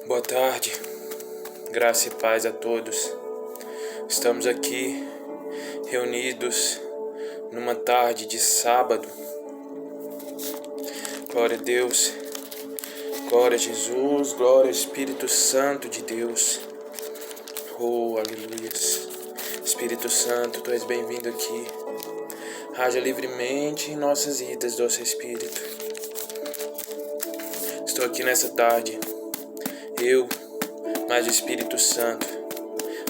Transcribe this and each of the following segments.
Boa tarde, graça e paz a todos. Estamos aqui reunidos numa tarde de sábado. Glória a Deus, glória a Jesus, glória ao Espírito Santo de Deus. Oh, aleluias. Espírito Santo, Tu és bem-vindo aqui. Haja livremente em nossas vidas, doce Espírito. Estou aqui nessa tarde, eu, mais o Espírito Santo,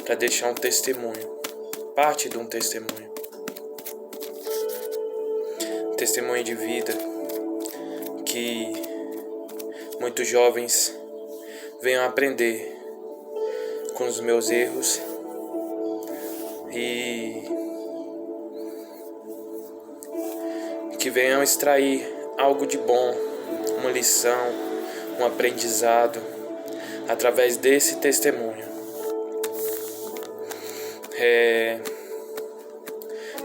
para deixar um testemunho, parte de um testemunho. Testemunho de vida que muitos jovens venham aprender com os meus erros e que venham extrair algo de bom, uma lição, um aprendizado através desse testemunho.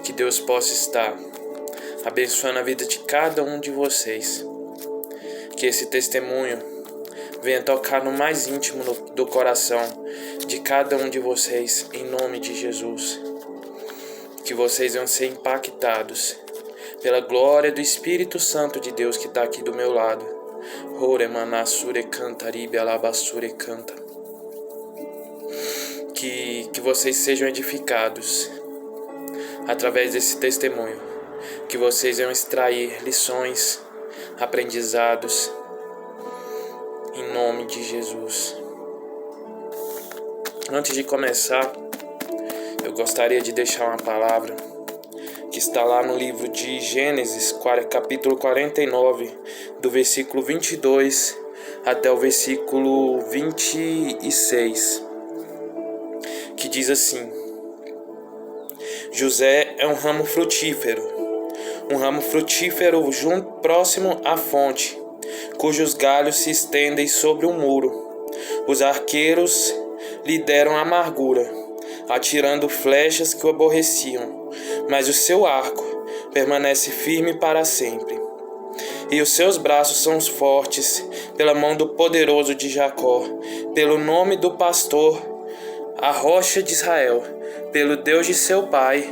Que Deus possa estar abençoando a vida de cada um de vocês. Que esse testemunho venha tocar no mais íntimo do coração de cada um de vocês, em nome de Jesus. Que vocês venham ser impactados pela glória do Espírito Santo de Deus que está aqui do meu lado. Que vocês sejam edificados através desse testemunho. Que vocês venham extrair lições, aprendizados, em nome de Jesus. Antes de começar, eu gostaria de deixar uma palavra que está lá no livro de Gênesis, capítulo 49, do versículo 22 até o versículo 26, que diz assim: José é um ramo frutífero próximo à fonte, cujos galhos se estendem sobre um muro. Os arqueiros lhe deram amargura, atirando flechas que o aborreciam, mas o seu arco permanece firme para sempre. E os seus braços são fortes pela mão do poderoso de Jacó, pelo nome do pastor, a rocha de Israel, pelo Deus de seu pai,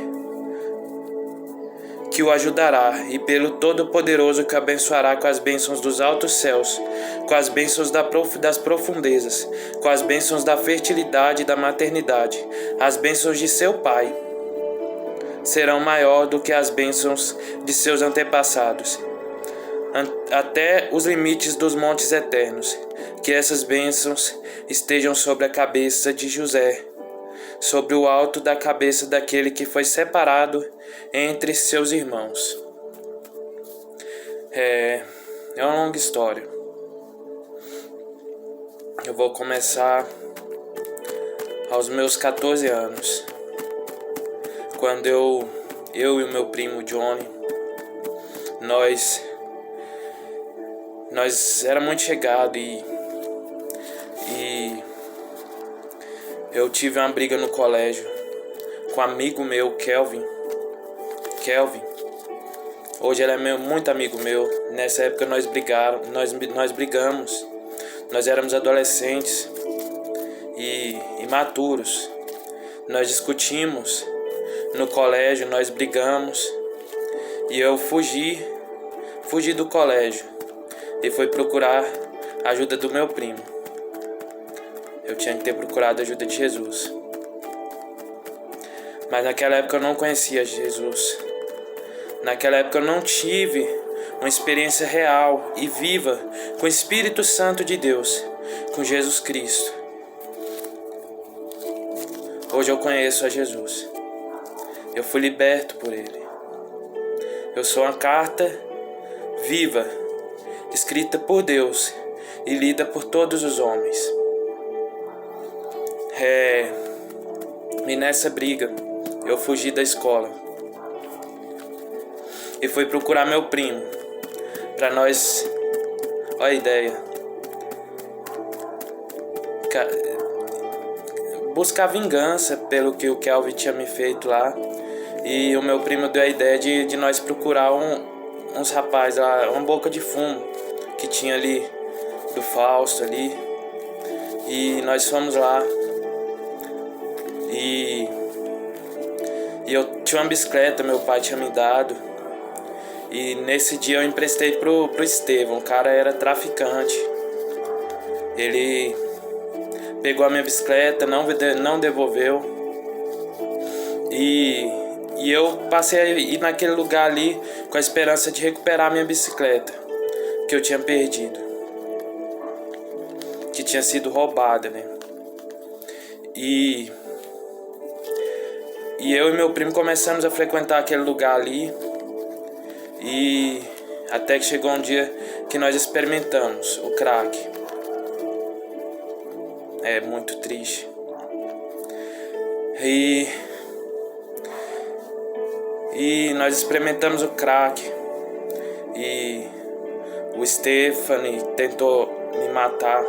que o ajudará, e pelo Todo-Poderoso que o abençoará com as bênçãos dos altos céus, com as bênçãos das profundezas, com as bênçãos da fertilidade e da maternidade. As bênçãos de seu pai serão maior do que as bênçãos de seus antepassados, até os limites dos montes eternos. Que essas bênçãos estejam sobre a cabeça de José, sobre o alto da cabeça daquele que foi separado entre seus irmãos. É uma longa história. Eu vou começar aos meus 14 anos, quando eu e o meu primo Johnny, nós éramos muito chegados e eu tive uma briga no colégio com um amigo meu, Kelvin. Hoje ele é muito amigo meu. Nessa época nós brigamos. Nós éramos adolescentes e imaturos. Nós discutimos no colégio, nós brigamos. E eu fugi do colégio e fui procurar a ajuda do meu primo. Eu tinha que ter procurado a ajuda de Jesus. Mas naquela época eu não conhecia Jesus. Naquela época eu não tive uma experiência real e viva com o Espírito Santo de Deus, com Jesus Cristo. Hoje eu conheço a Jesus. Eu fui liberto por Ele. Eu sou uma carta viva, escrita por Deus e lida por todos os homens. E nessa briga eu fugi da escola e fui procurar meu primo para nós, olha a ideia, buscar vingança pelo que o Kelvin tinha me feito lá. E o meu primo deu a ideia de nós procurar uns rapazes lá, uma boca de fumo que tinha ali do Fausto ali. E nós fomos lá. E eu tinha uma bicicleta, meu pai tinha me dado. E nesse dia eu emprestei pro Estevão. O cara era traficante. Ele pegou a minha bicicleta, não devolveu. E eu passei a ir naquele lugar ali com a esperança de recuperar a minha bicicleta, que eu tinha perdido, que tinha sido roubada, né? E eu e meu primo começamos a frequentar aquele lugar ali. E até que chegou um dia que nós experimentamos o crack. É muito triste. E nós experimentamos o crack. E o Stephanie tentou me matar.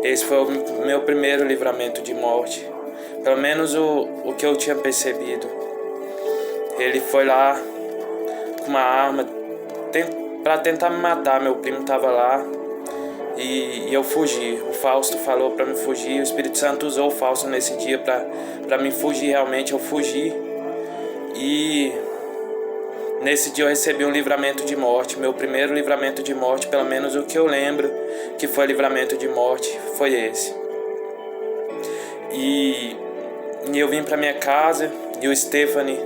Esse foi o meu primeiro livramento de morte. Pelo menos o que eu tinha percebido. Ele foi lá com uma arma pra tentar me matar. Meu primo tava lá e eu fugi. O Fausto falou pra me fugir. O Espírito Santo usou o Fausto nesse dia pra me fugir. Realmente eu fugi. E nesse dia eu recebi um livramento de morte. Meu primeiro livramento de morte, pelo menos o que eu lembro que foi livramento de morte, foi esse. E eu vim pra minha casa e o Stefano,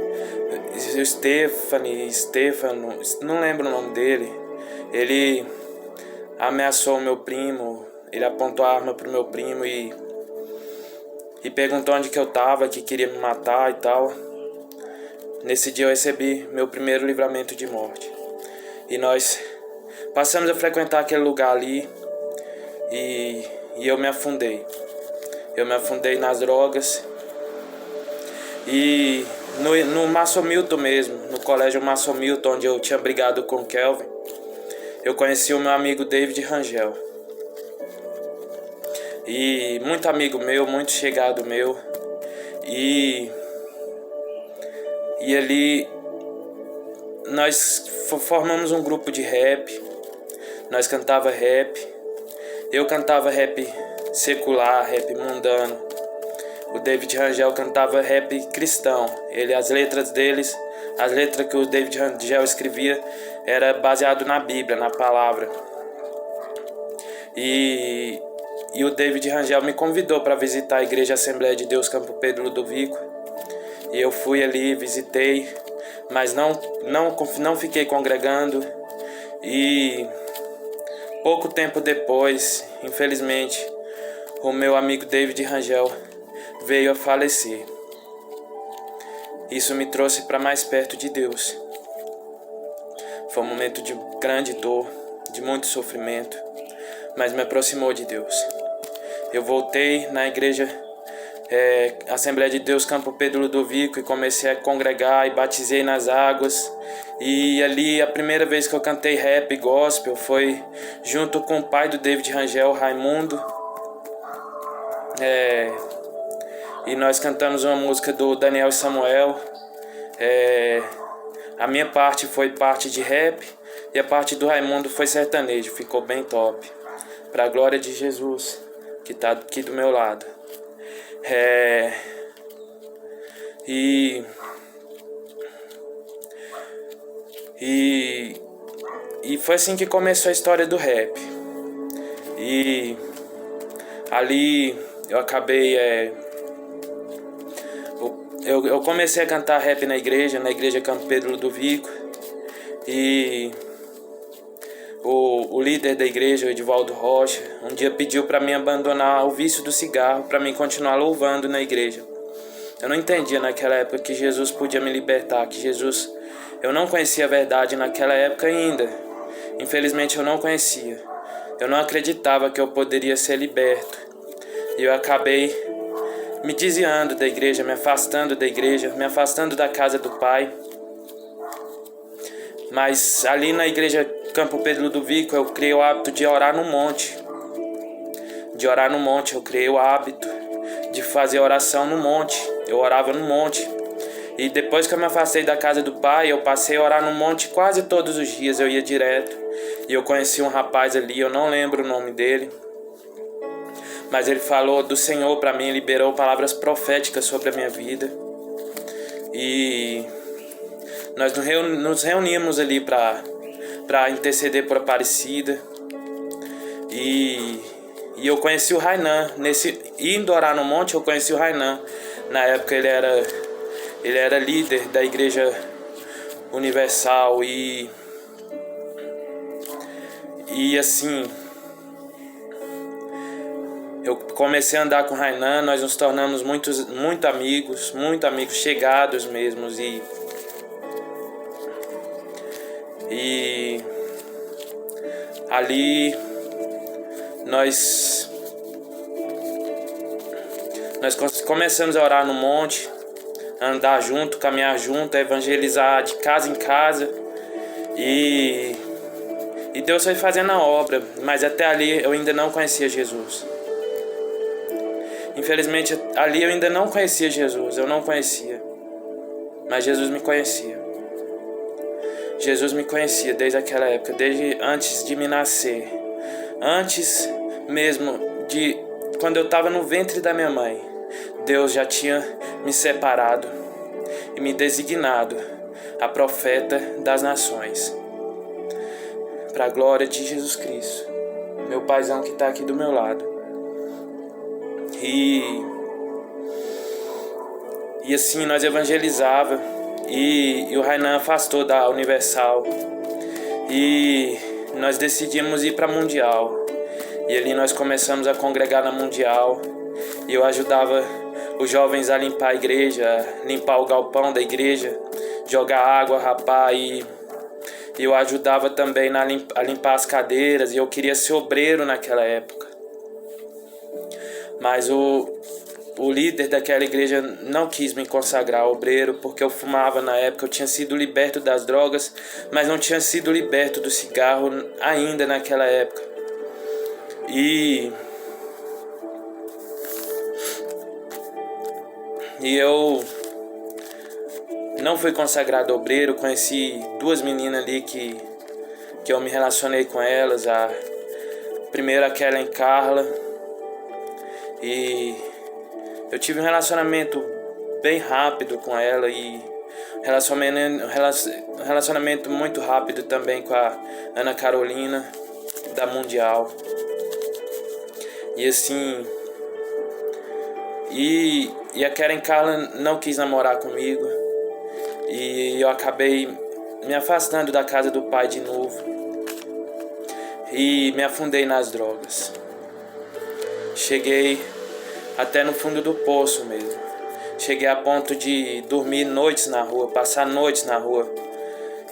não lembro o nome dele, ele ameaçou o meu primo, ele apontou a arma pro meu primo e perguntou onde que eu tava, que queria me matar e tal. Nesse dia eu recebi meu primeiro livramento de morte. E nós passamos a frequentar aquele lugar ali e eu me afundei. Eu me afundei nas drogas. E no Massomilton mesmo, no colégio Massomilton, onde eu tinha brigado com o Kelvin, eu conheci o meu amigo David Rangel. E muito amigo meu, muito chegado meu. E ali nós formamos um grupo de rap. Nós cantava rap. Eu cantava rap secular, rap mundano. O David Rangel cantava rap cristão. As letras que o David Rangel escrevia era baseado na Bíblia, na palavra. E o David Rangel me convidou para visitar a Igreja Assembleia de Deus Campo Pedro Ludovico. E eu fui ali, visitei, mas não fiquei congregando. E pouco tempo depois, infelizmente, o meu amigo David Rangel veio a falecer. Isso me trouxe para mais perto de Deus. Foi um momento de grande dor, de muito sofrimento, mas me aproximou de Deus. Eu voltei na igreja Assembleia de Deus Campo Pedro Ludovico e comecei a congregar e batizei nas águas. E ali a primeira vez que eu cantei rap gospel foi junto com o pai do David Rangel, Raimundo. E nós cantamos uma música do Daniel e Samuel. A minha parte foi parte de rap e a parte do Raimundo foi sertanejo. Ficou bem top. Pra glória de Jesus, que tá aqui do meu lado. E foi assim que começou a história do rap. E ali eu acabei... Eu comecei a cantar rap na igreja Campo Pedro Ludovico. E o líder da igreja, o Edivaldo Rocha, um dia pediu para mim abandonar o vício do cigarro para mim continuar louvando na igreja. Eu não entendia naquela época que Jesus podia me libertar, que Jesus... Eu não conhecia a verdade naquela época ainda. Infelizmente eu não conhecia. Eu não acreditava que eu poderia ser liberto. E eu acabei me desviando da igreja, me afastando da igreja, me afastando da casa do Pai. Mas ali na igreja Campo Pedro Ludovico eu criei o hábito de orar no monte. Eu criei o hábito de fazer oração no monte. Eu orava no monte. E depois que eu me afastei da casa do Pai, eu passei a orar no monte quase todos os dias. Eu ia direto. E eu conheci um rapaz ali, eu não lembro o nome dele. Mas ele falou do Senhor para mim, liberou palavras proféticas sobre a minha vida. E nós nos reunimos ali para interceder por Aparecida. E eu conheci o Rainan. Indo orar no monte, eu conheci o Rainan. Na época ele era líder da Igreja Universal. E assim, eu comecei a andar com o Rainan. Nós nos tornamos muito amigos chegados mesmo. E ali nós começamos a orar no monte, a andar junto, caminhar junto, a evangelizar de casa em casa. E Deus foi fazendo a obra, mas até ali eu ainda não conhecia Jesus. Infelizmente, ali eu ainda não conhecia Jesus, eu não conhecia. Mas Jesus me conhecia. Jesus me conhecia desde aquela época, desde antes de me nascer. Antes mesmo de quando eu estava no ventre da minha mãe. Deus já tinha me separado e me designado a profeta das nações. Para a glória de Jesus Cristo, meu paizão que está aqui do meu lado. E assim nós evangelizava. E o Rainan afastou da Universal. E nós decidimos ir para a Mundial. E ali nós começamos a congregar na Mundial. E eu ajudava os jovens a limpar a igreja, limpar o galpão da igreja, jogar água, rapar. E eu ajudava também a limpar as cadeiras. E eu queria ser obreiro naquela época. Mas o líder daquela igreja não quis me consagrar obreiro, porque eu fumava na época. Eu tinha sido liberto das drogas, mas não tinha sido liberto do cigarro ainda naquela época. E eu não fui consagrado obreiro. Conheci duas meninas ali que eu me relacionei com elas. A primeira, a Kellen Carla. E eu tive um relacionamento bem rápido com ela. E relacionamento muito rápido também com a Ana Carolina, da Mundial. E assim, e a Karen Carla não quis namorar comigo. E eu acabei me afastando da casa do pai de novo. E me afundei nas drogas. Cheguei até no fundo do poço mesmo. Cheguei a ponto de dormir noites na rua, passar noites na rua.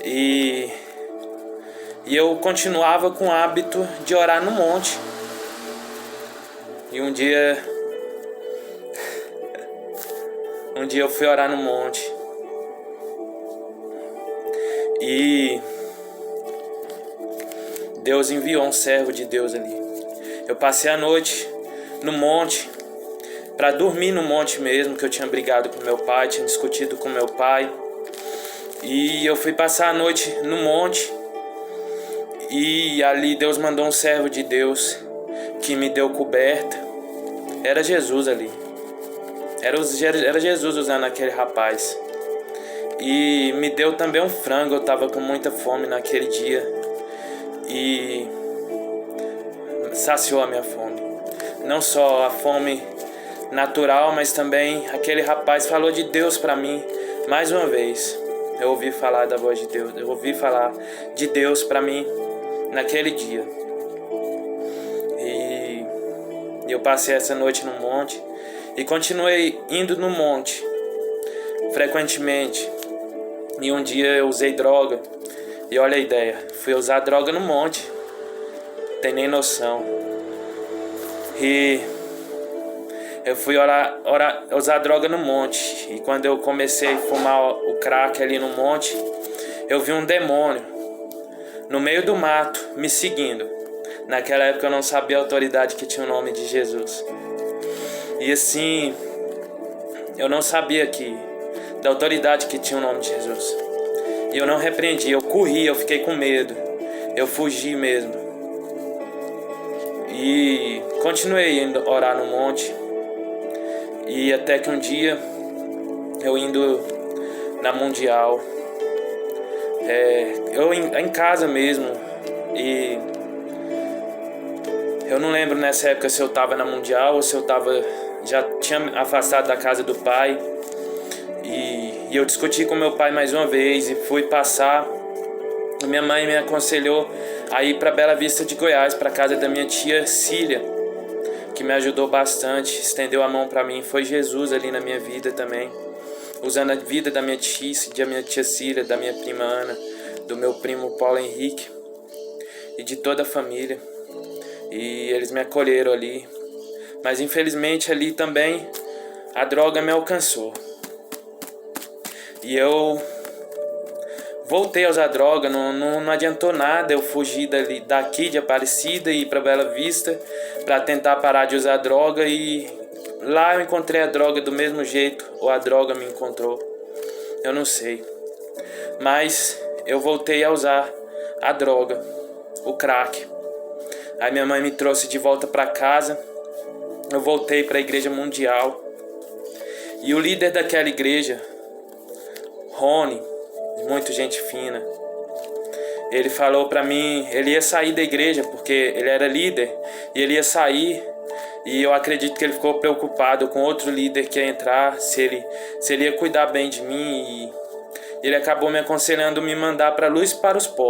E eu continuava com o hábito de orar no monte. E um dia eu fui orar no monte. E Deus enviou um servo de Deus ali. Eu passei a noite no monte, para dormir no monte mesmo, que eu tinha brigado com meu pai, tinha discutido com meu pai. E eu fui passar a noite no monte. E ali Deus mandou um servo de Deus que me deu coberta. Era Jesus ali. Era Jesus usando aquele rapaz. E me deu também um frango. Eu estava com muita fome naquele dia. E saciou a minha fome. Não só a fome natural, mas também aquele rapaz falou de Deus para mim. Mais uma vez, eu ouvi falar da voz de Deus. Eu ouvi falar de Deus para mim naquele dia. E eu passei essa noite no monte. E continuei indo no monte frequentemente. E um dia eu usei droga. E olha a ideia, fui usar droga no monte. Tem nem noção. E eu fui usar droga no monte. E quando eu comecei a fumar o crack ali no monte, eu vi um demônio no meio do mato me seguindo. Naquela época eu não sabia a autoridade que tinha o nome de Jesus. E assim, eu não sabia da autoridade que tinha o nome de Jesus. E eu não repreendi, eu corri, eu fiquei com medo. Eu fugi mesmo. E continuei indo orar no monte. E até que um dia, eu indo na Mundial, eu em casa mesmo, e eu não lembro nessa época se eu estava na Mundial ou se eu já tinha afastado da casa do pai. E eu discuti com meu pai mais uma vez e fui passar. Minha mãe me aconselhou a ir para Bela Vista de Goiás, para casa da minha tia Cília, que me ajudou bastante, estendeu a mão para mim. Foi Jesus ali na minha vida também, usando a vida da minha tia Cília, da minha prima Ana, do meu primo Paulo Henrique e de toda a família. E eles me acolheram ali. Mas infelizmente ali também a droga me alcançou. E eu voltei a usar droga, não adiantou nada eu fugir daqui de Aparecida e ir para Bela Vista para tentar parar de usar droga, e lá eu encontrei a droga do mesmo jeito, ou a droga me encontrou, eu não sei. Mas eu voltei a usar a droga, o crack. Aí minha mãe me trouxe de volta para casa, eu voltei para a Igreja Mundial, e o líder daquela igreja, Rony, muito gente fina, ele falou pra mim, ele ia sair da igreja porque ele era líder e ele ia sair, e eu acredito que ele ficou preocupado com outro líder que ia entrar, se ele ia cuidar bem de mim, e ele acabou me aconselhando me mandar para Luz para os Pobres.